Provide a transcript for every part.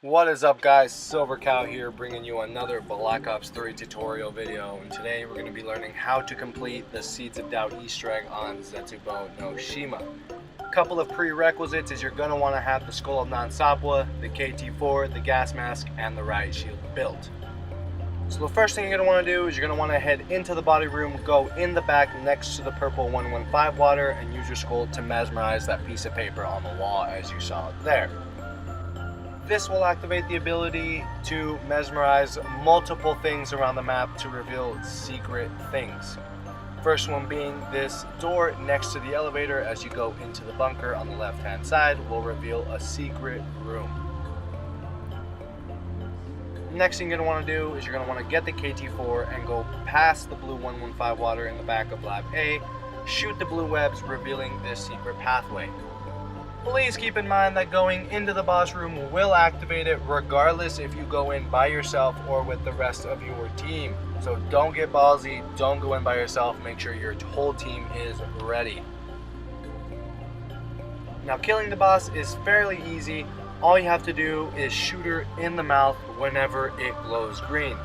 What is up, guys? Silver Cow here, bringing you another Black Ops 3 tutorial video, and today we're going to be learning how to complete the Seeds of Doubt Easter egg on Zetsubou no Shima. A couple of prerequisites is you're going to want to have the Skull of Non-Sapwa, the KT4, the gas mask, and the riot shield built. So the first thing you're going to want to do is you're going to want to head into the body room, go in the back next to the purple 115 water, and use your skull to mesmerize that piece of paper on the wall as you saw it there. This will activate the ability to mesmerize multiple things around the map to reveal secret things. First one being this door next to the elevator as you go into the bunker on the left hand side will reveal a secret room. Next thing you're going to want to do is you're going to want to get the KT4 and go past the blue 115 water in the back of Lab A, shoot the blue webs revealing this secret pathway. Please keep in mind that going into the boss room will activate it regardless if you go in by yourself or with the rest of your team. So don't get ballsy, don't go in by yourself, make sure your whole team is ready. Now killing the boss is fairly easy. All you have to do is shoot her in the mouth whenever it glows green.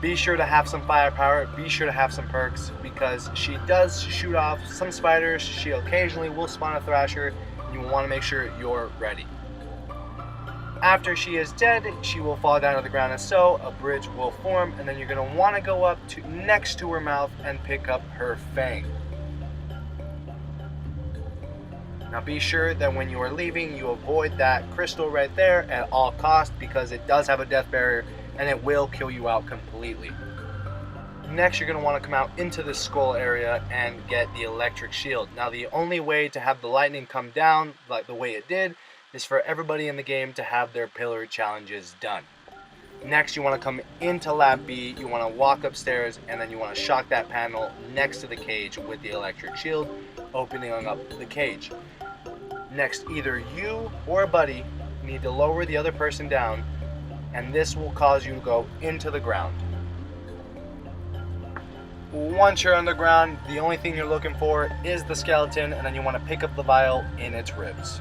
Be sure to have some firepower, be sure to have some perks because she does shoot off some spiders, she occasionally will spawn a thrasher. You want to make sure you're ready. After she is dead, she will fall down to the ground, and so a bridge will form, and then you're going to want to go up to next to her mouth and pick up her fang. Now be sure that when you are leaving, you avoid that crystal right there at all costs because it does have a death barrier and it will kill you out completely. Next, you're going to want to come out into the skull area and get the electric shield. Now, the only way to have the lightning come down like the way it did is for everybody in the game to have their pillar challenges done. Next, you want to come into Lab B, you want to walk upstairs, and then you want to shock that panel next to the cage with the electric shield, opening up the cage. Next, either you or a buddy need to lower the other person down, and this will cause you to go into the ground. Once you're on the ground, the only thing you're looking for is the skeleton, and then you want to pick up the vial in its ribs.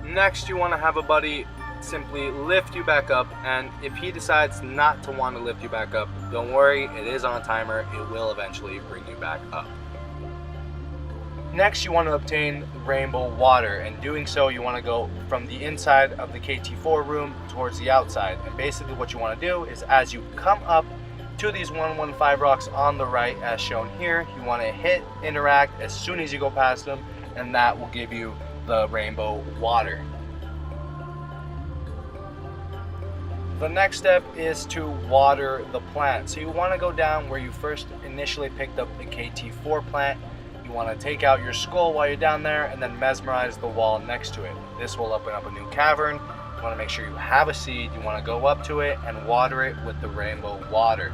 Next, you want to have a buddy simply lift you back up, and if he decides not to want to lift you back up, don't worry, it is on a timer, it will eventually bring you back up. Next, you want to obtain rainbow water, and doing so you want to go from the inside of the KT4 room towards the outside. And basically what you want to do is as you come up to these 115 rocks on the right as shown here, you want to hit interact as soon as you go past them, and that will give you the rainbow water. The next step is to water the plant. So you want to go down where you first initially picked up the KT4 plant. You want to take out your skull while you're down there and then mesmerize the wall next to it. This will open up a new cavern. You want to make sure you have a seed. You want to go up to it and water it with the rainbow water.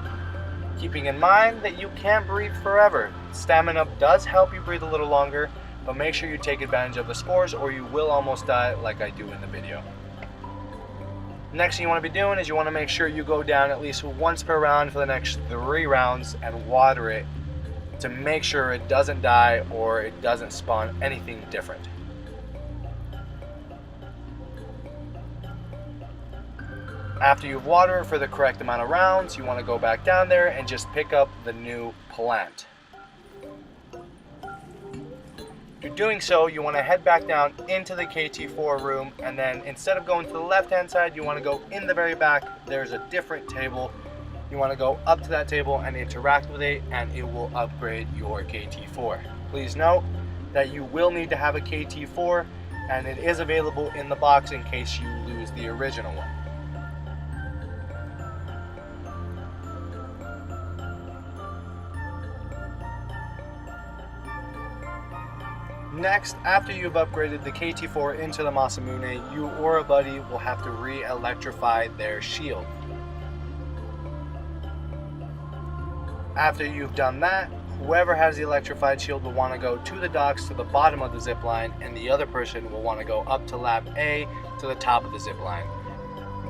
Keeping in mind that you can't breathe forever. Stamina does help you breathe a little longer, but make sure you take advantage of the spores or you will almost die like I do in the video. Next thing you want to be doing is you want to make sure you go down at least once per round for the next 3 rounds and water it to make sure it doesn't die or it doesn't spawn anything different. After you've watered for the correct amount of rounds, you want to go back down there and just pick up the new plant. After doing so, you want to head back down into the KT4 room, and then instead of going to the left hand side, you want to go in the very back. There's a different table. You want to go up to that table and interact with it, and it will upgrade your KT4. Please note that you will need to have a KT4, and it is available in the box in case you lose the original one. Next, after you've upgraded the KT4 into the Masamune, you or a buddy will have to re-electrify their shield. After you've done that, whoever has the electrified shield will want to go to the docks to the bottom of the zip line, and the other person will want to go up to Lab A to the top of the zip line.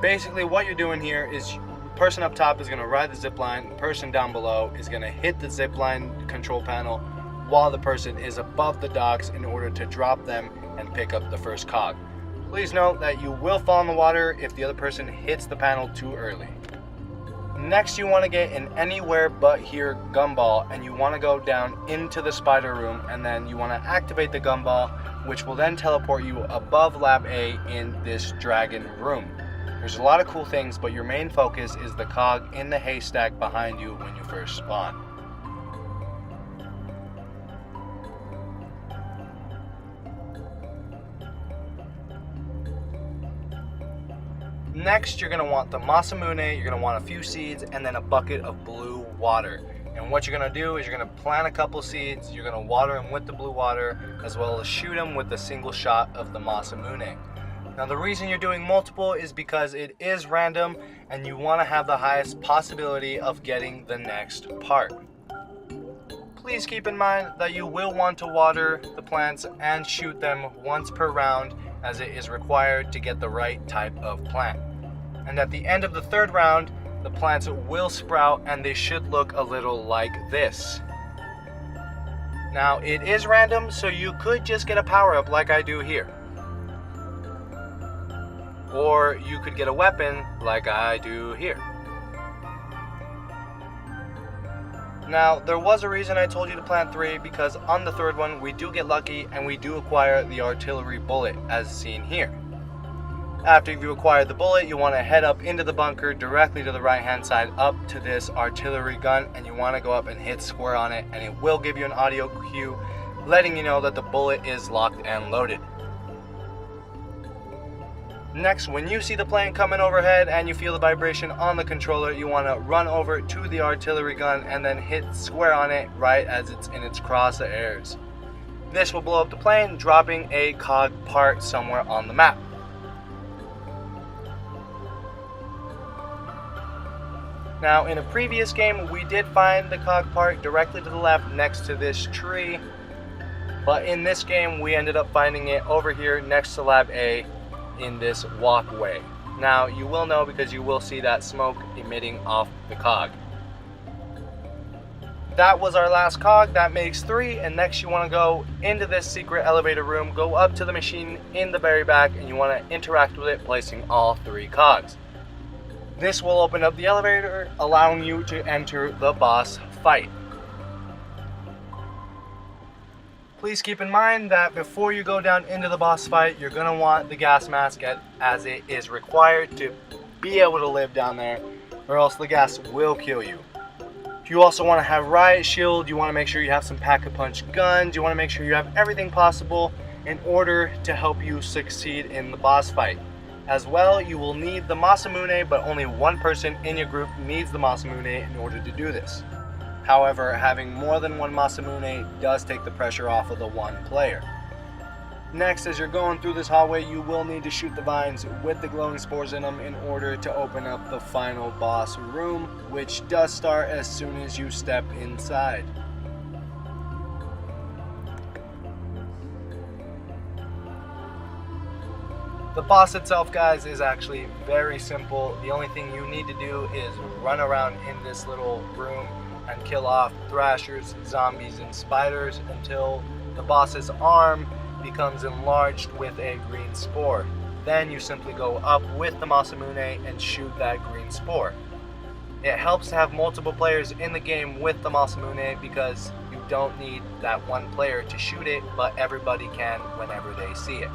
Basically what you're doing here is the person up top is going to ride the zip line, the person down below is going to hit the zip line control panel while the person is above the docks in order to drop them and pick up the first cog. Please note that you will fall in the water if the other person hits the panel too early. Next, you want to get an anywhere but here gumball, and you want to go down into the spider room, and then you want to activate the gumball, which will then teleport you above Lab A in this dragon room. There's a lot of cool things, but your main focus is the cog in the haystack behind you when you first spawn. Next, you're going to want the Masamune, you're going to want a few seeds, and then a bucket of blue water. And what you're going to do is you're going to plant a couple seeds, you're going to water them with the blue water, as well as shoot them with a single shot of the Masamune. Now the reason you're doing multiple is because it is random, and you want to have the highest possibility of getting the next part. Please keep in mind that you will want to water the plants and shoot them once per round, as it is required to get the right type of plant. And at the end of the third round, the plants will sprout, and they should look a little like this. Now it is random, so you could just get a power-up like I do here. Or you could get a weapon like I do here. Now, there was a reason I told you to plant 3, because on the third one we do get lucky and we do acquire the artillery bullet as seen here. After you acquire the bullet, you want to head up into the bunker directly to the right hand side up to this artillery gun, and you want to go up and hit square on it, and it will give you an audio cue letting you know that the bullet is locked and loaded. Next, when you see the plane coming overhead and you feel the vibration on the controller, you want to run over to the artillery gun and then hit square on it right as it's in its crosshairs. This will blow up the plane, dropping a cog part somewhere on the map. Now, in a previous game, we did find the cog part directly to the left next to this tree, but in this game, we ended up finding it over here next to Lab A in this walkway. Now you will know because you will see that smoke emitting off the cog. That was our last cog. That makes 3, and next you want to go into this secret elevator room, go up to the machine in the very back, and you want to interact with it, placing all 3 cogs. This will open up the elevator, allowing you to enter the boss fight. Please keep in mind that before you go down into the boss fight, you're going to want the gas mask as it is required to be able to live down there, or else the gas will kill you. You also want to have riot shield, you want to make sure you have some pack-a-punch guns, you want to make sure you have everything possible in order to help you succeed in the boss fight. As well, you will need the Masamune, but only one person in your group needs the Masamune in order to do this. However, having more than one Masamune does take the pressure off of the one player. Next, as you're going through this hallway, you will need to shoot the vines with the glowing spores in them in order to open up the final boss room, which does start as soon as you step inside. The boss itself, guys, is actually very simple. The only thing you need to do is run around in this little room and kill off thrashers, zombies, and spiders until the boss's arm becomes enlarged with a green spore. Then you simply go up with the Masamune and shoot that green spore. It helps to have multiple players in the game with the Masamune because you don't need that one player to shoot it, but everybody can whenever they see it.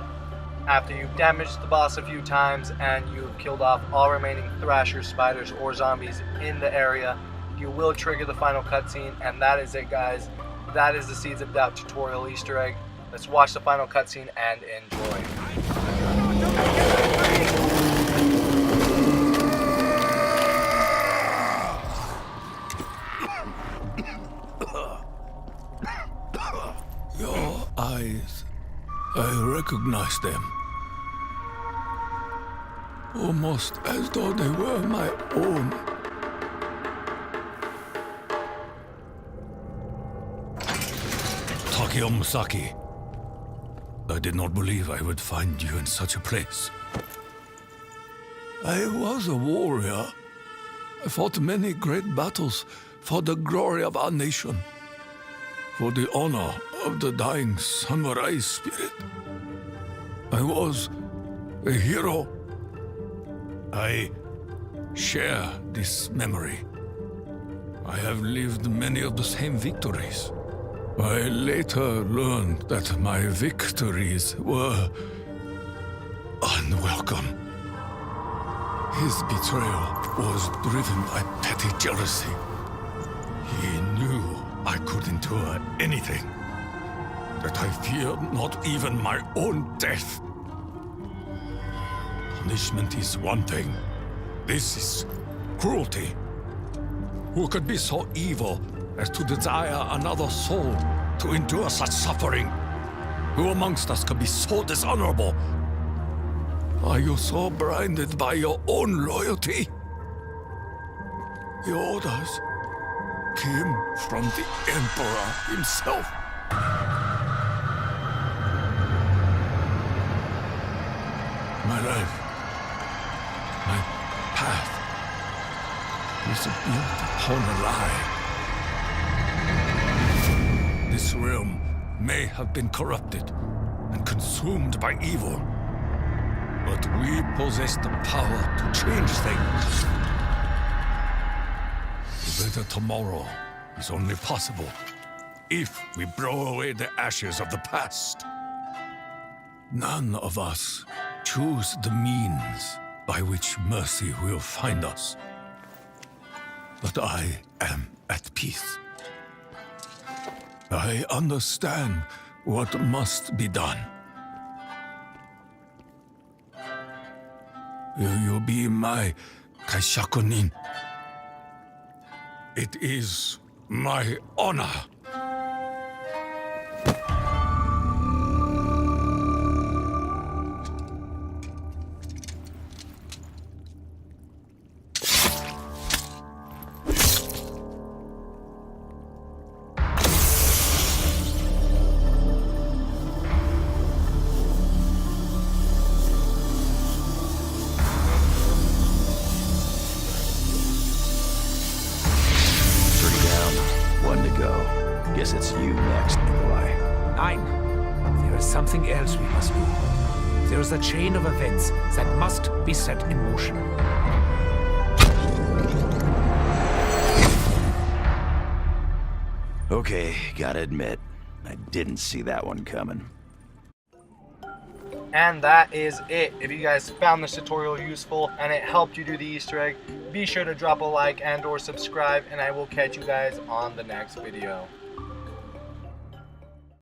After you've damaged the boss a few times and you've killed off all remaining thrashers, spiders, or zombies in the area, you will trigger the final cutscene, and that is it, guys. That is the Seeds of Doubt tutorial Easter egg. Let's watch the final cutscene and enjoy. Your eyes, I recognize them. Almost as though they were my own. Takeo Musaki. I did not believe I would find you in such a place. I was a warrior. I fought many great battles for the glory of our nation, for the honor of the dying samurai spirit. I was a hero. I share this memory. I have lived many of the same victories. I later learned that my victories were unwelcome. His betrayal was driven by petty jealousy. He knew I could endure anything, that I feared not even my own death. Punishment is one thing. This is cruelty. Who could be so evil as to desire another soul to endure such suffering? Who amongst us could be so dishonorable? Are you so blinded by your own loyalty? The orders came from the Emperor himself. My life, my path, is built upon a lie. This realm may have been corrupted and consumed by evil, but we possess the power to change things. A better tomorrow is only possible if we blow away the ashes of the past. None of us choose the means by which mercy will find us. But I am at peace. I understand what must be done. Will you be my kaishakunin? It is my honor. Guess it's you next, Nikolai. Nein. There is something else we must do. There is a chain of events that must be set in motion. Okay, gotta admit, I didn't see that one coming. And that is it. If you guys found this tutorial useful and it helped you do the Easter egg, be sure to drop a like and or subscribe, and I will catch you guys on the next video.